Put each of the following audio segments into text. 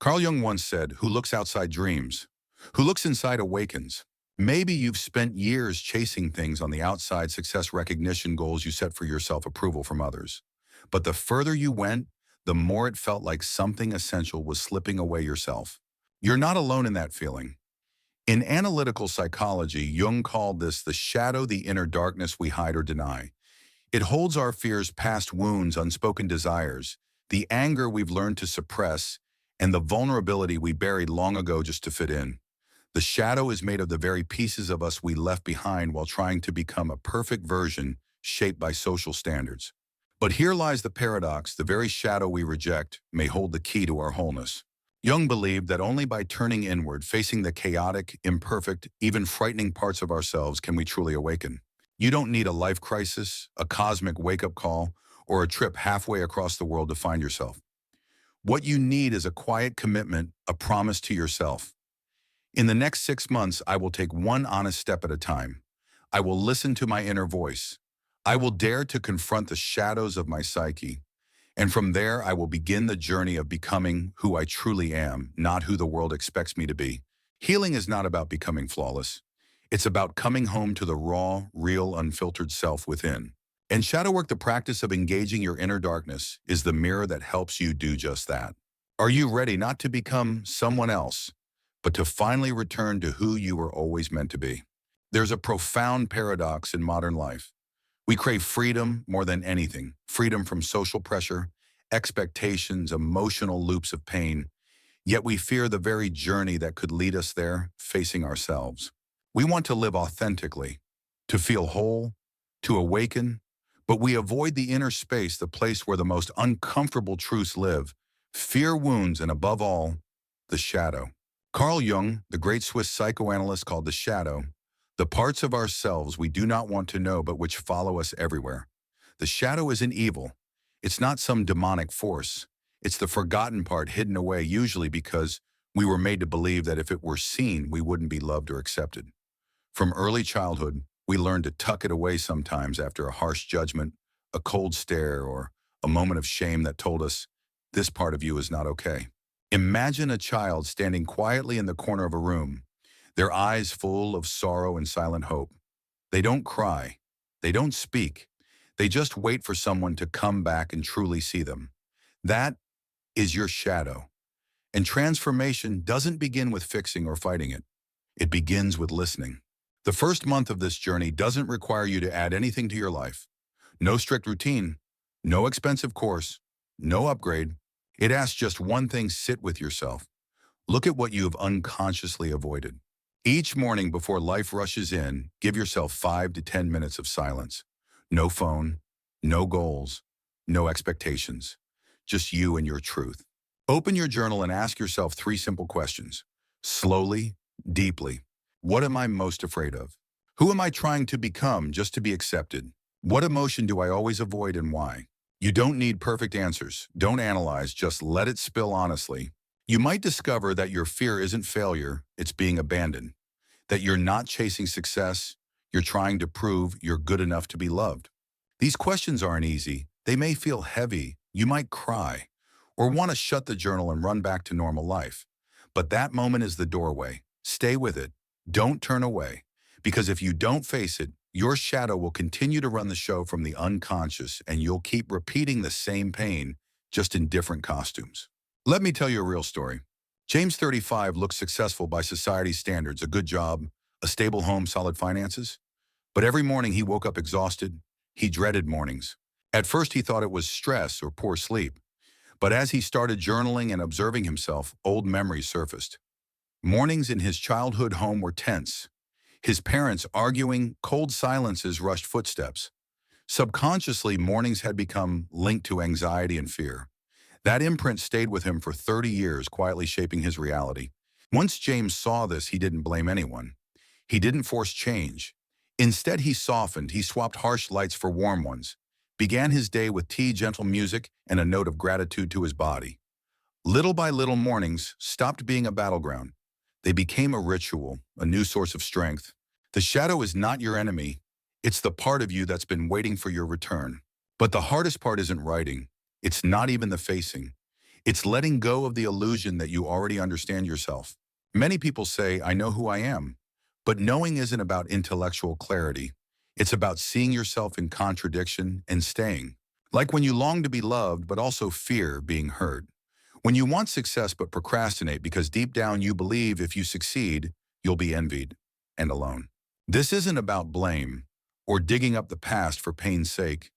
Carl Jung once said, "Who looks outside dreams. Who looks inside awakens." Maybe you've spent years chasing things on the outside, success, recognition, goals you set for yourself, approval from others. But the further you went, the more it felt like something essential was slipping away yourself. You're not alone in that feeling. In analytical psychology, Jung called this the shadow, the inner darkness we hide or deny. It holds our fears, past wounds, unspoken desires, the anger we've learned to suppress, and the vulnerability we buried long ago just to fit in. The shadow is made of the very pieces of us we left behind while trying to become a perfect version shaped by social standards. But here lies the paradox: the very shadow we reject may hold the key to our wholeness. Jung believed that only by turning inward, facing the chaotic, imperfect, even frightening parts of ourselves can we truly awaken. You don't need a life crisis, a cosmic wake-up call, or a trip halfway across the world to find yourself. What you need is a quiet commitment, a promise to yourself. In the next 6 months, I will take one honest step at a time. I will listen to my inner voice. I will dare to confront the shadows of my psyche. And from there, I will begin the journey of becoming who I truly am, not who the world expects me to be. Healing is not about becoming flawless. It's about coming home to the raw, real, unfiltered self within. And shadow work, the practice of engaging your inner darkness, is the mirror that helps you do just that. Are you ready not to become someone else, but to finally return to who you were always meant to be? There's a profound paradox in modern life. We crave freedom more than anything, freedom from social pressure, expectations, emotional loops of pain, yet we fear the very journey that could lead us there, facing ourselves. We want to live authentically, to feel whole, to awaken, but we avoid the inner space, the place where the most uncomfortable truths live, fear, wounds, and above all, the shadow. Carl Jung, the great Swiss psychoanalyst, called the shadow the parts of ourselves we do not want to know but which follow us everywhere. The shadow isn't evil. It's not some demonic force. It's the forgotten part hidden away, usually because we were made to believe that if it were seen, we wouldn't be loved or accepted. From early childhood, we learn to tuck it away sometimes after a harsh judgment, a cold stare, or a moment of shame that told us, this part of you is not okay. Imagine a child standing quietly in the corner of a room, their eyes full of sorrow and silent hope. They don't cry. They don't speak. They just wait for someone to come back and truly see them. That is your shadow. And transformation doesn't begin with fixing or fighting it. It begins with listening. The first month of this journey doesn't require you to add anything to your life. No strict routine, no expensive course, no upgrade. It asks just one thing: sit with yourself. Look at what you have unconsciously avoided. Each morning before life rushes in, give yourself 5 to 10 minutes of silence. No phone, no goals, no expectations. Just you and your truth. Open your journal and ask yourself 3 simple questions. Slowly, deeply. What am I most afraid of? Who am I trying to become just to be accepted? What emotion do I always avoid and why? You don't need perfect answers. Don't analyze, just let it spill honestly. You might discover that your fear isn't failure, it's being abandoned. That you're not chasing success, you're trying to prove you're good enough to be loved. These questions aren't easy. They may feel heavy. You might cry or want to shut the journal and run back to normal life. But that moment is the doorway. Stay with it. Don't turn away. Because if you don't face it, your shadow will continue to run the show from the unconscious, and you'll keep repeating the same pain, just in different costumes. Let me tell you a real story. James, 35, looked successful by society's standards: a good job, a stable home, solid finances. But every morning he woke up exhausted. He dreaded mornings. At first he thought it was stress or poor sleep. But as he started journaling and observing himself, old memories surfaced. Mornings in his childhood home were tense. His parents arguing, cold silences, rushed footsteps. Subconsciously, mornings had become linked to anxiety and fear. That imprint stayed with him for 30 years, quietly shaping his reality. Once James saw this, he didn't blame anyone. He didn't force change. Instead, he softened. He swapped harsh lights for warm ones, began his day with tea, gentle music, and a note of gratitude to his body. Little by little, mornings stopped being a battleground. They became a ritual, a new source of strength. The shadow is not your enemy. It's the part of you that's been waiting for your return. But the hardest part isn't writing. It's not even the facing. It's letting go of the illusion that you already understand yourself. Many people say, I know who I am. But knowing isn't about intellectual clarity. It's about seeing yourself in contradiction and staying. Like when you long to be loved, but also fear being hurt. When you want success but procrastinate because deep down you believe if you succeed, you'll be envied and alone. This isn't about blame or digging up the past for pain's sake.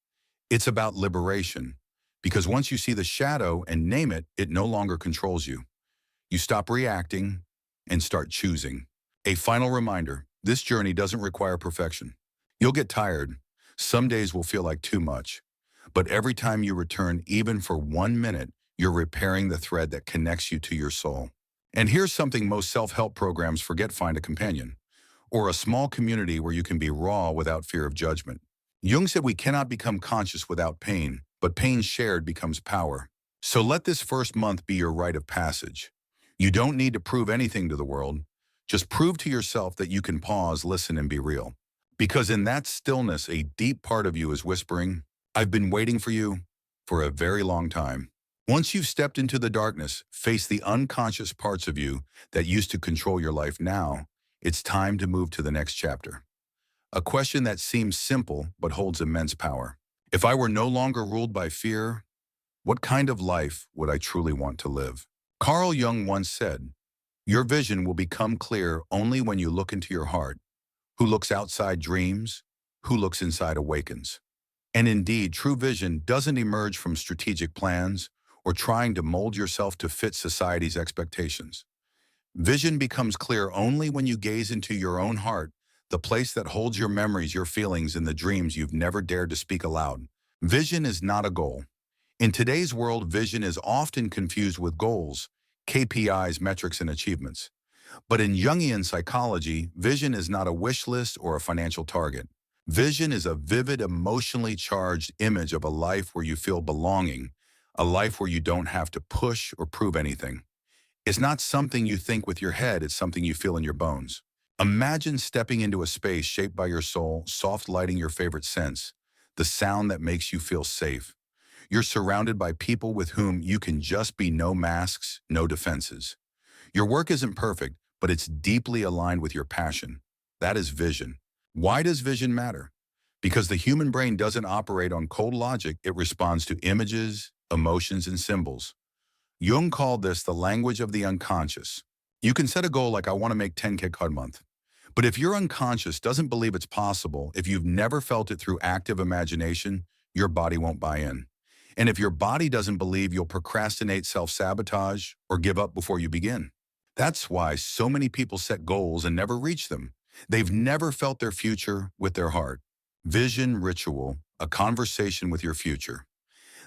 It's about liberation. Because once you see the shadow and name it, it no longer controls you. You stop reacting and start choosing. A final reminder, this journey doesn't require perfection. You'll get tired. Some days will feel like too much. But every time you return, even for 1 minute, you're repairing the thread that connects you to your soul. And here's something most self-help programs forget: find a companion, or a small community where you can be raw without fear of judgment. Jung said we cannot become conscious without pain, but pain shared becomes power. So let this first month be your rite of passage. You don't need to prove anything to the world. Just prove to yourself that you can pause, listen, and be real. Because in that stillness, a deep part of you is whispering, I've been waiting for you for a very long time. Once you've stepped into the darkness, face the unconscious parts of you that used to control your life. Now, it's time to move to the next chapter. A question that seems simple but holds immense power. If I were no longer ruled by fear, what kind of life would I truly want to live? Carl Jung once said, your vision will become clear only when you look into your heart. Who looks outside dreams, who looks inside awakens. And indeed, true vision doesn't emerge from strategic plans or trying to mold yourself to fit society's expectations. Vision becomes clear only when you gaze into your own heart, the place that holds your memories, your feelings, and the dreams you've never dared to speak aloud. Vision is not a goal. In today's world, vision is often confused with goals, KPIs, metrics, and achievements. But in Jungian psychology, vision is not a wish list or a financial target. Vision is a vivid, emotionally charged image of a life where you feel belonging, a life where you don't have to push or prove anything. It's not something you think with your head, it's something you feel in your bones. Imagine stepping into a space shaped by your soul, soft lighting your favorite scents, the sound that makes you feel safe. You're surrounded by people with whom you can just be, no masks, no defenses. Your work isn't perfect, but it's deeply aligned with your passion. That is vision. Why does vision matter? Because the human brain doesn't operate on cold logic, it responds to images, emotions, and symbols. Jung called this the language of the unconscious. You can set a goal like I want to make 10K a month. But if your unconscious doesn't believe it's possible, if you've never felt it through active imagination, your body won't buy in. And if your body doesn't believe, you'll procrastinate, self-sabotage, or give up before you begin. That's why so many people set goals and never reach them. They've never felt their future with their heart. Vision ritual, a conversation with your future.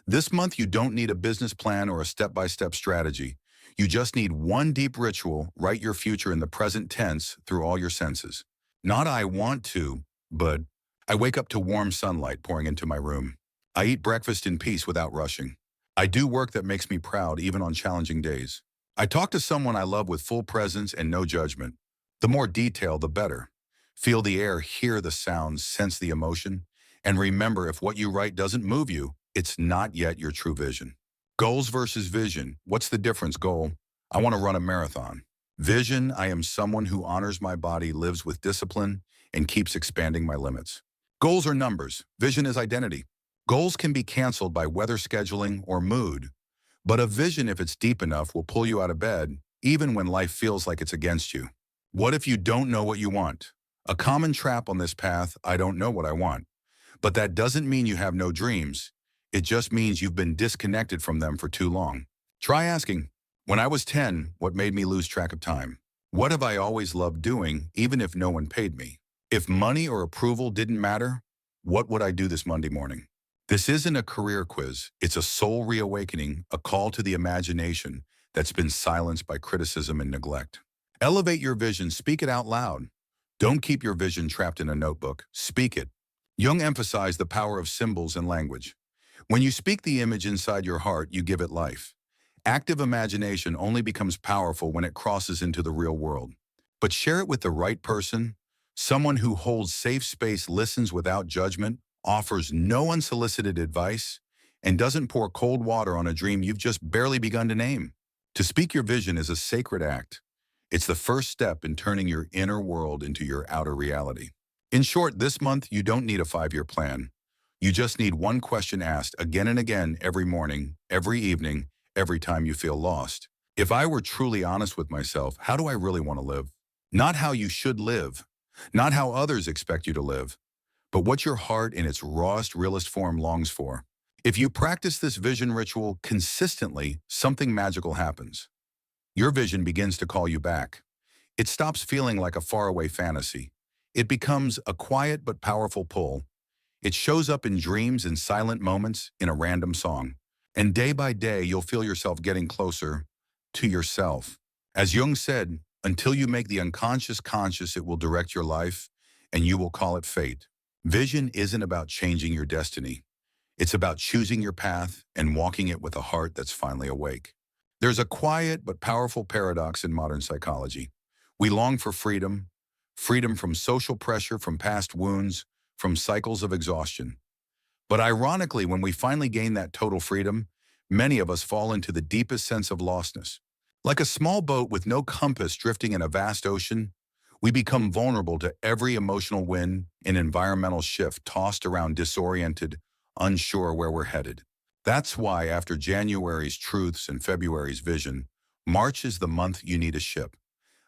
This month, you don't need a business plan or a step-by-step strategy. You just need one deep ritual. Write your future in the present tense through all your senses. Not I want to, but I wake up to warm sunlight pouring into my room. I eat breakfast in peace without rushing. I do work that makes me proud even on challenging days. I talk to someone I love with full presence and no judgment. The more detail, the better. Feel the air, hear the sounds, sense the emotion. And remember, if what you write doesn't move you, it's not yet your true vision. Goals versus vision. What's the difference? Goal: I want to run a marathon. Vision: I am someone who honors my body, lives with discipline, and keeps expanding my limits. Goals are numbers. Vision is identity. Goals can be canceled by weather, scheduling, or mood. But a vision, if it's deep enough, will pull you out of bed, even when life feels like it's against you. What if you don't know what you want? A common trap on this path: I don't know what I want. But that doesn't mean you have no dreams. It just means you've been disconnected from them for too long. Try asking, when I was 10, what made me lose track of time? What have I always loved doing, even if no one paid me? If money or approval didn't matter, what would I do this Monday morning? This isn't a career quiz. It's a soul reawakening, a call to the imagination that's been silenced by criticism and neglect. Elevate your vision. Speak it out loud. Don't keep your vision trapped in a notebook. Speak it. Jung emphasized the power of symbols and language. When you speak the image inside your heart, you give it life. Active imagination only becomes powerful when it crosses into the real world. But share it with the right person, someone who holds safe space, listens without judgment, offers no unsolicited advice, and doesn't pour cold water on a dream you've just barely begun to name. To speak your vision is a sacred act. It's the first step in turning your inner world into your outer reality. In short, this month, you don't need a 5-year plan. You just need one question asked again and again every morning, every evening, every time you feel lost. If I were truly honest with myself, how do I really want to live? Not how you should live, not how others expect you to live, but what your heart in its rawest, realest form longs for. If you practice this vision ritual consistently, something magical happens. Your vision begins to call you back. It stops feeling like a faraway fantasy. It becomes a quiet but powerful pull. It shows up in dreams and silent moments in a random song. And day by day, you'll feel yourself getting closer to yourself. As Jung said, until you make the unconscious conscious, it will direct your life, and you will call it fate. Vision isn't about changing your destiny. It's about choosing your path and walking it with a heart that's finally awake. There's a quiet but powerful paradox in modern psychology. We long for freedom, freedom from social pressure, from past wounds, from cycles of exhaustion. But ironically, when we finally gain that total freedom, many of us fall into the deepest sense of lostness. Like a small boat with no compass drifting in a vast ocean, we become vulnerable to every emotional wind and environmental shift, tossed around disoriented, unsure where we're headed. That's why after January's truths and February's vision, March is the month you need a ship,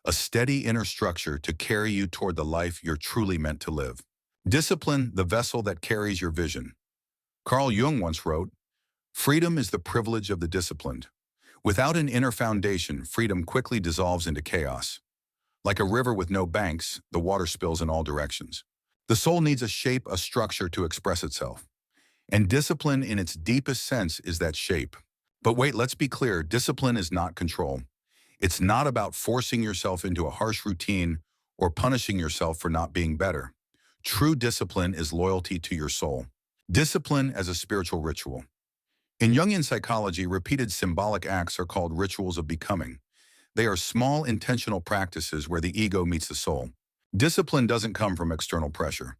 a steady inner structure to carry you toward the life you're truly meant to live. Discipline, the vessel that carries your vision. Carl Jung once wrote, "Freedom is the privilege of the disciplined. Without an inner foundation, freedom quickly dissolves into chaos. Like a river with no banks, the water spills in all directions. The soul needs a shape, a structure to express itself. And discipline in its deepest sense is that shape. But wait, let's be clear, discipline is not control. It's not about forcing yourself into a harsh routine or punishing yourself for not being better. True discipline is loyalty to your soul. Discipline as a spiritual ritual. In Jungian psychology, repeated symbolic acts are called rituals of becoming. They are small, intentional practices where the ego meets the soul. Discipline doesn't come from external pressure.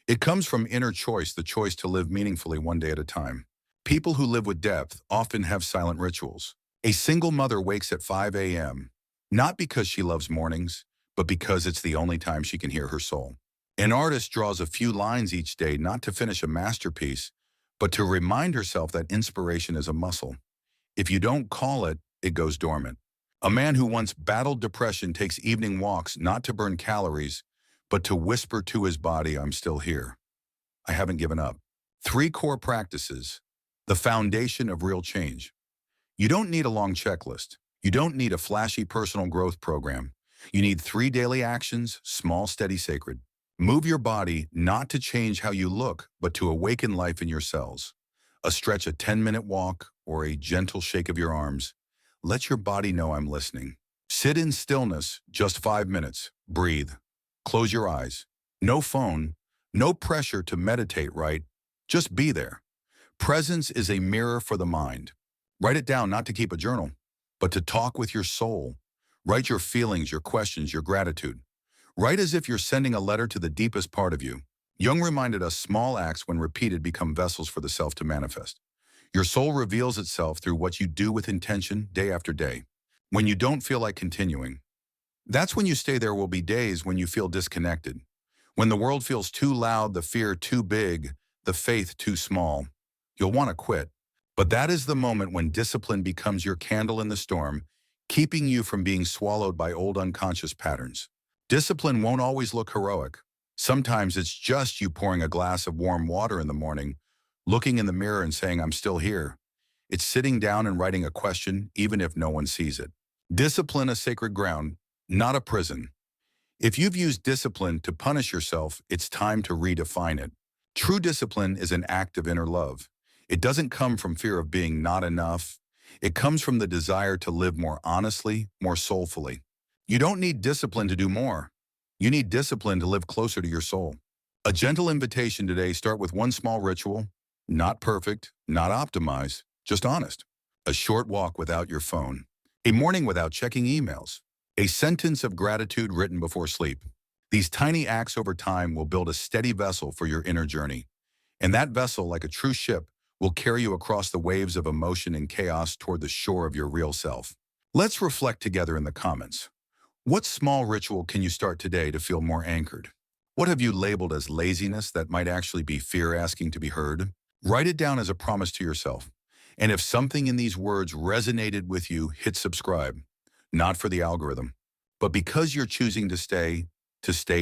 It comes from inner choice, the choice to live meaningfully one day at a time. People who live with depth often have silent rituals. A single mother wakes at 5 a.m., not because she loves mornings, but because it's the only time she can hear her soul. An artist draws a few lines each day, not to finish a masterpiece, but to remind herself that inspiration is a muscle. If you don't call it, it goes dormant. A man who once battled depression takes evening walks not to burn calories, but to whisper to his body, "I'm still here. I haven't given up." 3 core practices, the foundation of real change. You don't need a long checklist. You don't need a flashy personal growth program. You need 3 daily actions, small, steady, sacred. Move your body not to change how you look, but to awaken life in your cells. A stretch, a 10-minute walk, or a gentle shake of your arms. Let your body know, "I'm listening." Sit in stillness, just 5 minutes. Breathe. Close your eyes. No phone, no pressure to meditate, right? Just be there. Presence is a mirror for the mind. Write it down, not to keep a journal, but to talk with your soul. Write your feelings, your questions, your gratitude. Write as if you're sending a letter to the deepest part of you. Jung reminded us small acts, when repeated, become vessels for the self to manifest. Your soul reveals itself through what you do with intention day after day. When you don't feel like continuing, that's when you stay. There will be days when you feel disconnected. When the world feels too loud, the fear too big, the faith too small. You'll want to quit. But that is the moment when discipline becomes your candle in the storm, keeping you from being swallowed by old unconscious patterns. Discipline won't always look heroic. Sometimes it's just you pouring a glass of warm water in the morning, looking in the mirror and saying, "I'm still here." It's sitting down and writing a question, even if no one sees it. Discipline, a sacred ground, not a prison. If you've used discipline to punish yourself, it's time to redefine it. True discipline is an act of inner love. It doesn't come from fear of being not enough. It comes from the desire to live more honestly, more soulfully. You don't need discipline to do more. You need discipline to live closer to your soul. A gentle invitation today: start with one small ritual, not perfect, not optimized, just honest. A short walk without your phone. A morning without checking emails. A sentence of gratitude written before sleep. These tiny acts over time will build a steady vessel for your inner journey. And that vessel, like a true ship, will carry you across the waves of emotion and chaos toward the shore of your real self. Let's reflect together in the comments. What small ritual can you start today to feel more anchored? What have you labeled as laziness that might actually be fear asking to be heard? Write it down as a promise to yourself. And if something in these words resonated with you, hit subscribe. Not for the algorithm, but because you're choosing to stay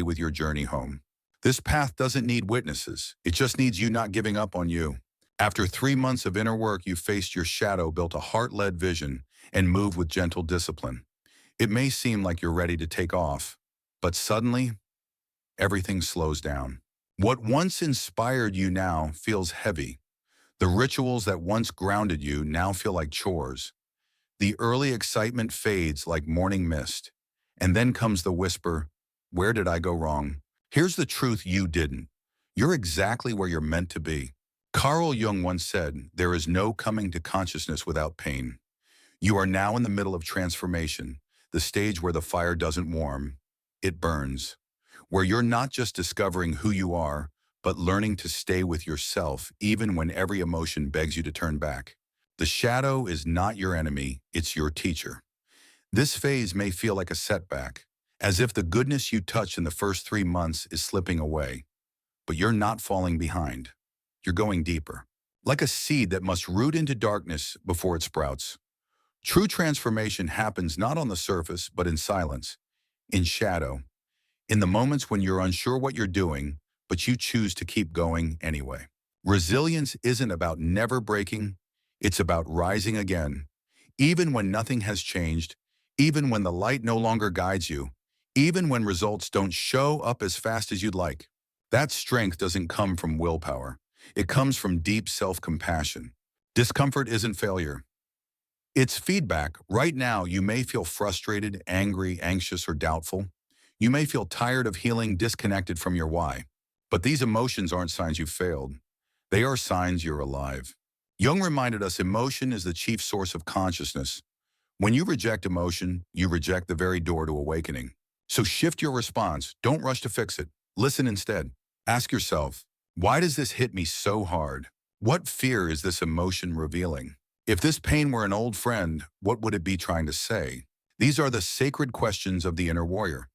with your journey home. This path doesn't need witnesses. It just needs you not giving up on you. After 3 months of inner work, you faced your shadow, built a heart-led vision, and moved with gentle discipline. It may seem like you're ready to take off, but suddenly, everything slows down. What once inspired you now feels heavy. The rituals that once grounded you now feel like chores. The early excitement fades like morning mist. And then comes the whisper, where did I go wrong? Here's the truth: you didn't. You're exactly where you're meant to be. Carl Jung once said, there is no coming to consciousness without pain. You are now in the middle of transformation, the stage where the fire doesn't warm, it burns. Where you're not just discovering who you are, but learning to stay with yourself even when every emotion begs you to turn back. The shadow is not your enemy, it's your teacher. This phase may feel like a setback, as if the goodness you touched in the first 3 months is slipping away. But you're not falling behind. You're going deeper. Like a seed that must root into darkness before it sprouts. True transformation happens not on the surface, but in silence, in shadow, in the moments when you're unsure what you're doing, but you choose to keep going anyway. Resilience isn't about never breaking, it's about rising again. Even when nothing has changed, even when the light no longer guides you, even when results don't show up as fast as you'd like. That strength doesn't come from willpower. It comes from deep self-compassion. Discomfort isn't failure. It's feedback. Right now, you may feel frustrated, angry, anxious, or doubtful. You may feel tired of healing, disconnected from your why. But these emotions aren't signs you've failed. They are signs you're alive. Jung reminded us emotion is the chief source of consciousness. When you reject emotion, you reject the very door to awakening. So shift your response. Don't rush to fix it. Listen instead. Ask yourself, why does this hit me so hard? What fear is this emotion revealing? If this pain were an old friend, what would it be trying to say? These are the sacred questions of the inner warrior,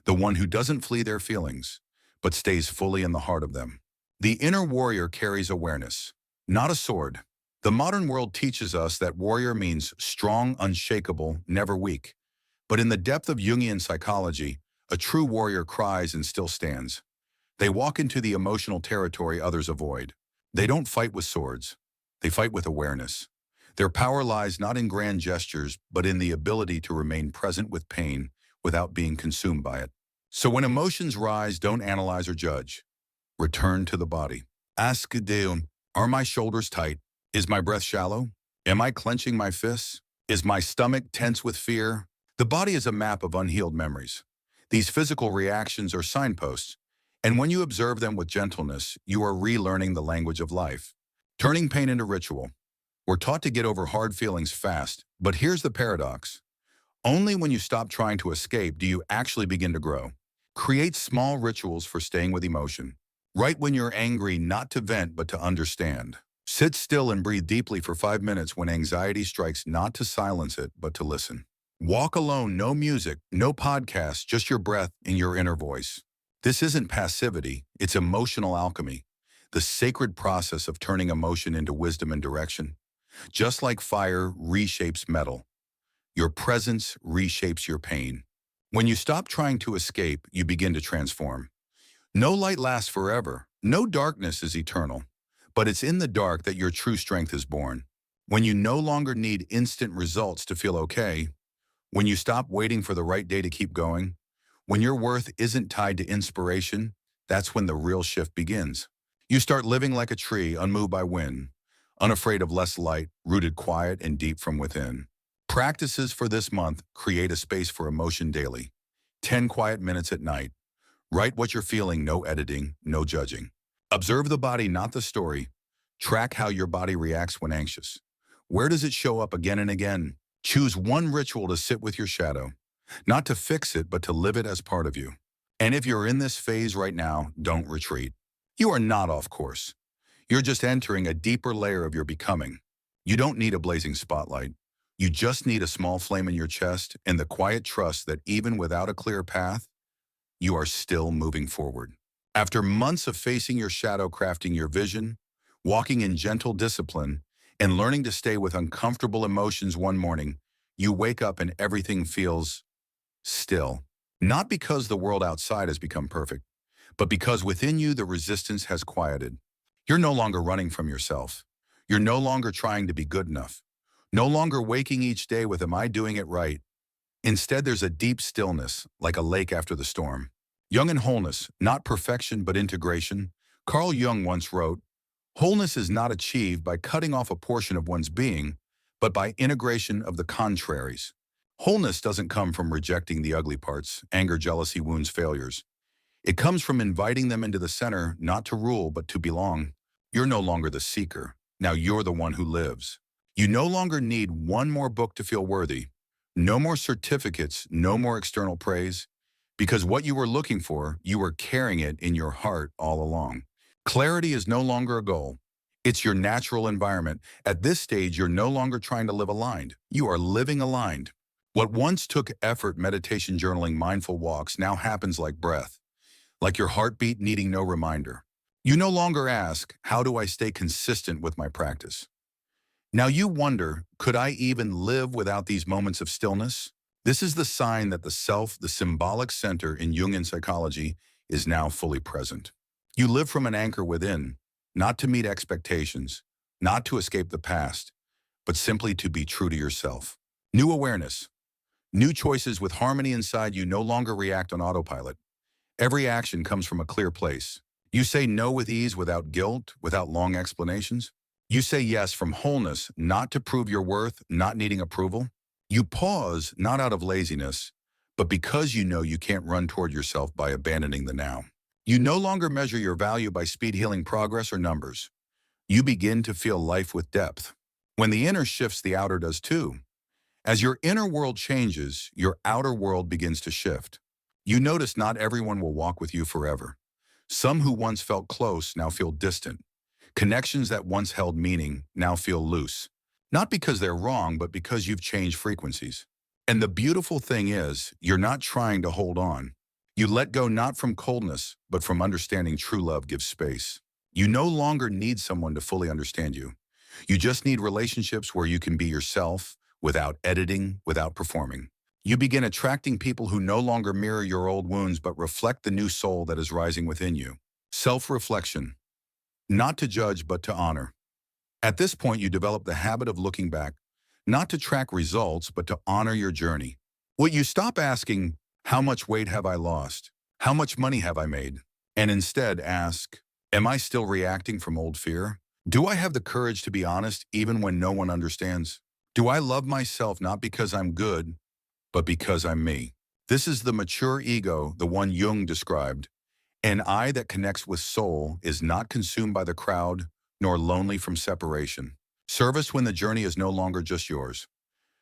the one who doesn't flee their feelings, but stays fully in the heart of them. The inner warrior carries awareness, not a sword. The modern world teaches us that warrior means strong, unshakable, never weak. But in the depth of Jungian psychology, a true warrior cries and still stands. They walk into the emotional territory others avoid. They don't fight with swords. They fight with awareness. Their power lies not in grand gestures, but in the ability to remain present with pain without being consumed by it. So when emotions rise, don't analyze or judge. Return to the body. Ask Deum, are my shoulders tight? Is my breath shallow? Am I clenching my fists? Is my stomach tense with fear? The body is a map of unhealed memories. These physical reactions are signposts, and when you observe them with gentleness, you are relearning the language of life. Turning pain into ritual. We're taught to get over hard feelings fast, but here's the paradox. Only when you stop trying to escape do you actually begin to grow. Create small rituals for staying with emotion. Write when you're angry, not to vent, but to understand. Sit still and breathe deeply for 5 minutes when anxiety strikes, not to silence it, but to listen. Walk alone, no music, no podcast, just your breath and your inner voice. This isn't passivity, it's emotional alchemy, the sacred process of turning emotion into wisdom and direction. Just like fire reshapes metal, your presence reshapes your pain. When you stop trying to escape, you begin to transform. No light lasts forever. No darkness is eternal. But it's in the dark that your true strength is born. When you no longer need instant results to feel okay, when you stop waiting for the right day to keep going, when your worth isn't tied to inspiration, that's when the real shift begins. You start living like a tree, unmoved by wind, unafraid of less light, rooted quiet and deep from within. Practices for this month: create a space for emotion daily. 10 quiet minutes at night. Write what you're feeling, no editing, no judging. Observe the body, not the story. Track how your body reacts when anxious. Where does it show up again and again? Choose one ritual to sit with your shadow. Not to fix it, but to live it as part of you. And if you're in this phase right now, don't retreat. You are not off course. You're just entering a deeper layer of your becoming. You don't need a blazing spotlight. You just need a small flame in your chest and the quiet trust that even without a clear path, you are still moving forward. After months of facing your shadow, crafting your vision, walking in gentle discipline, and learning to stay with uncomfortable emotions, one morning, you wake up and everything feels still. Not because the world outside has become perfect, but because within you the resistance has quieted. You're no longer running from yourself. You're no longer trying to be good enough. No longer waking each day with, am I doing it right? Instead, there's a deep stillness, like a lake after the storm. Jung and wholeness, not perfection but integration. Carl Jung once wrote, wholeness is not achieved by cutting off a portion of one's being, but by integration of the contraries. Wholeness doesn't come from rejecting the ugly parts, anger, jealousy, wounds, failures. It comes from inviting them into the center, not to rule, but to belong. You're no longer the seeker. Now you're the one who lives. You no longer need one more book to feel worthy. No more certificates, no more external praise. Because what you were looking for, you were carrying it in your heart all along. Clarity is no longer a goal. It's your natural environment. At this stage, you're no longer trying to live aligned. You are living aligned. What once took effort, meditation, journaling, mindful walks, now happens like breath, like your heartbeat needing no reminder. You no longer ask, how do I stay consistent with my practice? Now you wonder, could I even live without these moments of stillness? This is the sign that the self, the symbolic center in Jungian psychology, is now fully present. You live from an anchor within, not to meet expectations, not to escape the past, but simply to be true to yourself. New awareness, new choices with harmony inside you. No longer react on autopilot. Every action comes from a clear place. You say no with ease, without guilt, without long explanations. You say yes from wholeness, not to prove your worth, not needing approval. You pause, not out of laziness, but because you know you can't run toward yourself by abandoning the now. You no longer measure your value by speed, healing, progress, or numbers. You begin to feel life with depth. When the inner shifts, the outer does too. As your inner world changes, your outer world begins to shift. You notice not everyone will walk with you forever. Some who once felt close now feel distant. Connections that once held meaning now feel loose. Not because they're wrong, but because you've changed frequencies. And the beautiful thing is, you're not trying to hold on. You let go not from coldness, but from understanding. True love gives space. You no longer need someone to fully understand you. You just need relationships where you can be yourself, without editing, without performing. You begin attracting people who no longer mirror your old wounds, but reflect the new soul that is rising within you. Self-reflection. Not to judge, but to honor. At this point, you develop the habit of looking back, not to track results, but to honor your journey. Will you stop asking, how much weight have I lost? How much money have I made? And instead ask, am I still reacting from old fear? Do I have the courage to be honest even when no one understands? Do I love myself not because I'm good, but because I'm me? This is the mature ego, the one Jung described. An I that connects with soul is not consumed by the crowd, nor lonely from separation. Service when the journey is no longer just yours.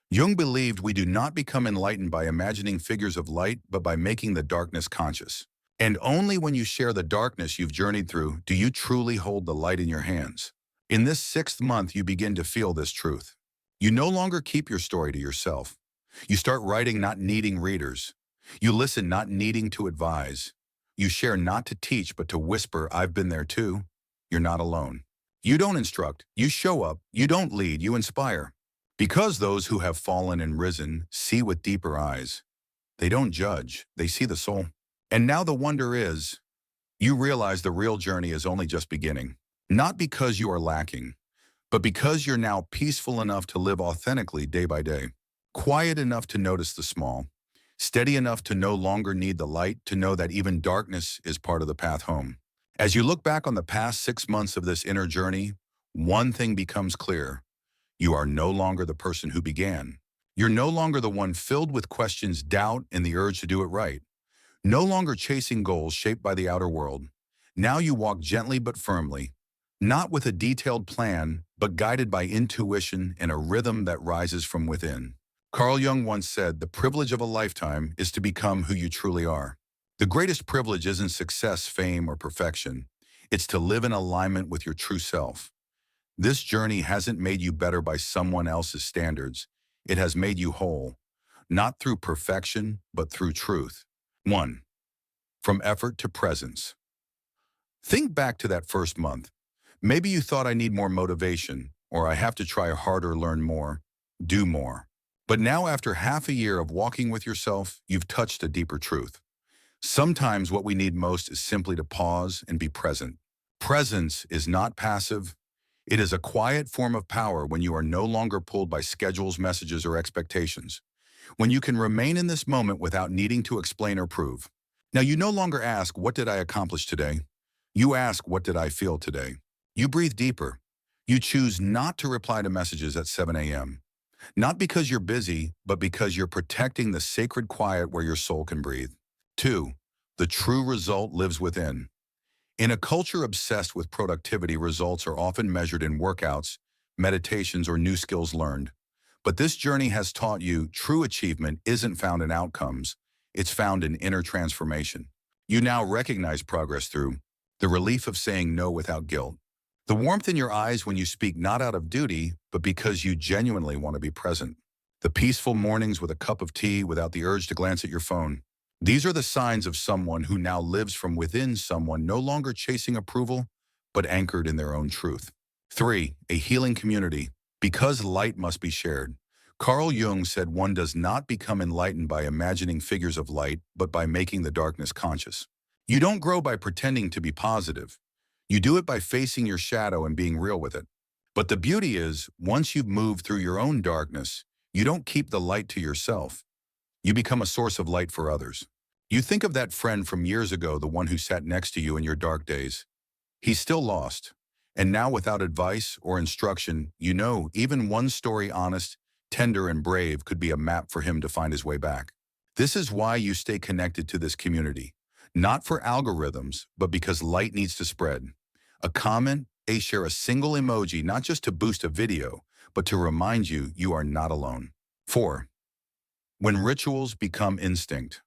Jung believed we do not become enlightened by imagining figures of light, but by making the darkness conscious. And only when you share the darkness you've journeyed through do you truly hold the light in your hands. In this 6th month, you begin to feel this truth. You no longer keep your story to yourself. You start writing, not needing readers. You listen, not needing to advise. You share, not to teach, but to whisper, I've been there too. You're not alone. You don't instruct, you show up. You don't lead, you inspire. Because those who have fallen and risen see with deeper eyes. They don't judge, they see the soul. And now the wonder is, you realize the real journey is only just beginning. Not because you are lacking, but because you're now peaceful enough to live authentically day by day. Quiet enough to notice the small. Steady enough to no longer need the light, to know that even darkness is part of the path home. As you look back on the past 6 months of this inner journey, one thing becomes clear. You are no longer the person who began. You're no longer the one filled with questions, doubt, and the urge to do it right. No longer chasing goals shaped by the outer world. Now you walk gently but firmly, not with a detailed plan, but guided by intuition and a rhythm that rises from within. Carl Jung once said, the privilege of a lifetime is to become who you truly are. The greatest privilege isn't success, fame, or perfection. It's to live in alignment with your true self. This journey hasn't made you better by someone else's standards. It has made you whole, not through perfection, but through truth. 1. From effort to presence. Think back to that first month. Maybe you thought I need more motivation, or I have to try harder, learn more, do more. But now after half a year of walking with yourself, you've touched a deeper truth. Sometimes what we need most is simply to pause and be present. Presence is not passive. It is a quiet form of power when you are no longer pulled by schedules, messages, or expectations. When you can remain in this moment without needing to explain or prove. Now you no longer ask, what did I accomplish today? You ask, what did I feel today? You breathe deeper. You choose not to reply to messages at 7 a.m. Not because you're busy, but because you're protecting the sacred quiet where your soul can breathe. 2. The true result lives within. In a culture obsessed with productivity, results are often measured in workouts, meditations, or new skills learned. But this journey has taught you true achievement isn't found in outcomes, it's found in inner transformation. You now recognize progress through the relief of saying no without guilt, the warmth in your eyes when you speak not out of duty, but because you genuinely want to be present, the peaceful mornings with a cup of tea without the urge to glance at your phone. These are the signs of someone who now lives from within, someone no longer chasing approval, but anchored in their own truth. 3. A healing community. Because light must be shared. Carl Jung said one does not become enlightened by imagining figures of light, but by making the darkness conscious. You don't grow by pretending to be positive. You do it by facing your shadow and being real with it. But the beauty is, once you've moved through your own darkness, you don't keep the light to yourself. You become a source of light for others. You think of that friend from years ago, the one who sat next to you in your dark days. He's still lost. And now without advice or instruction, you know even one story, honest, tender, and brave, could be a map for him to find his way back. This is why you stay connected to this community. Not for algorithms, but because light needs to spread. A comment, a share, a single emoji, not just to boost a video, but to remind you you are not alone. 4. When rituals become instinct.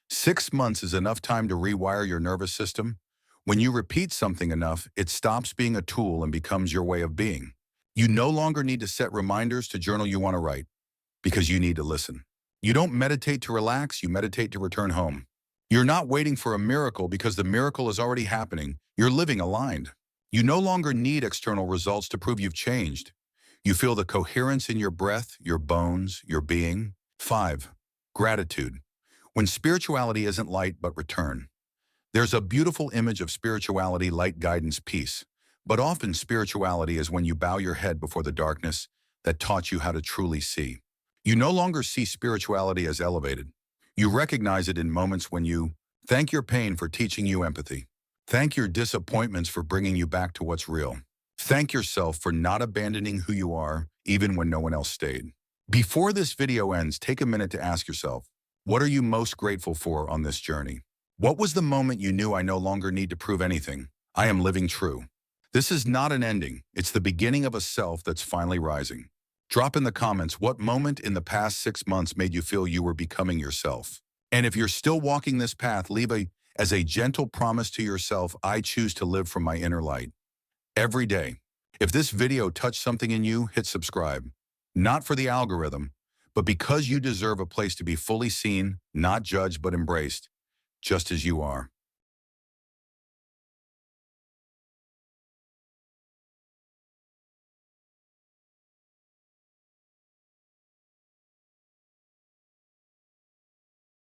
6 months is enough time to rewire your nervous system. When you repeat something enough, it stops being a tool and becomes your way of being. You no longer need to set reminders to journal you want to write, because you need to listen. You don't meditate to relax, you meditate to return home. You're not waiting for a miracle because the miracle is already happening. You're living aligned. You no longer need external results to prove you've changed. You feel the coherence in your breath, your bones, your being. 5. Gratitude. When spirituality isn't light but return. There's a beautiful image of spirituality, light, guidance, peace. But often spirituality is when you bow your head before the darkness that taught you how to truly see. You no longer see spirituality as elevated. You recognize it in moments when you thank your pain for teaching you empathy. Thank your disappointments for bringing you back to what's real. Thank yourself for not abandoning who you are, even when no one else stayed. Before this video ends, take a minute to ask yourself, what are you most grateful for on this journey? What was the moment you knew, I no longer need to prove anything? I am living true. This is not an ending. It's the beginning of a self that's finally rising. Drop in the comments what moment in the past 6 months made you feel you were becoming yourself. And if you're still walking this path, leave as a gentle promise to yourself, I choose to live from my inner light. Every day. If this video touched something in you, hit subscribe. Not for the algorithm, but because you deserve a place to be fully seen, not judged, but embraced, just as you are.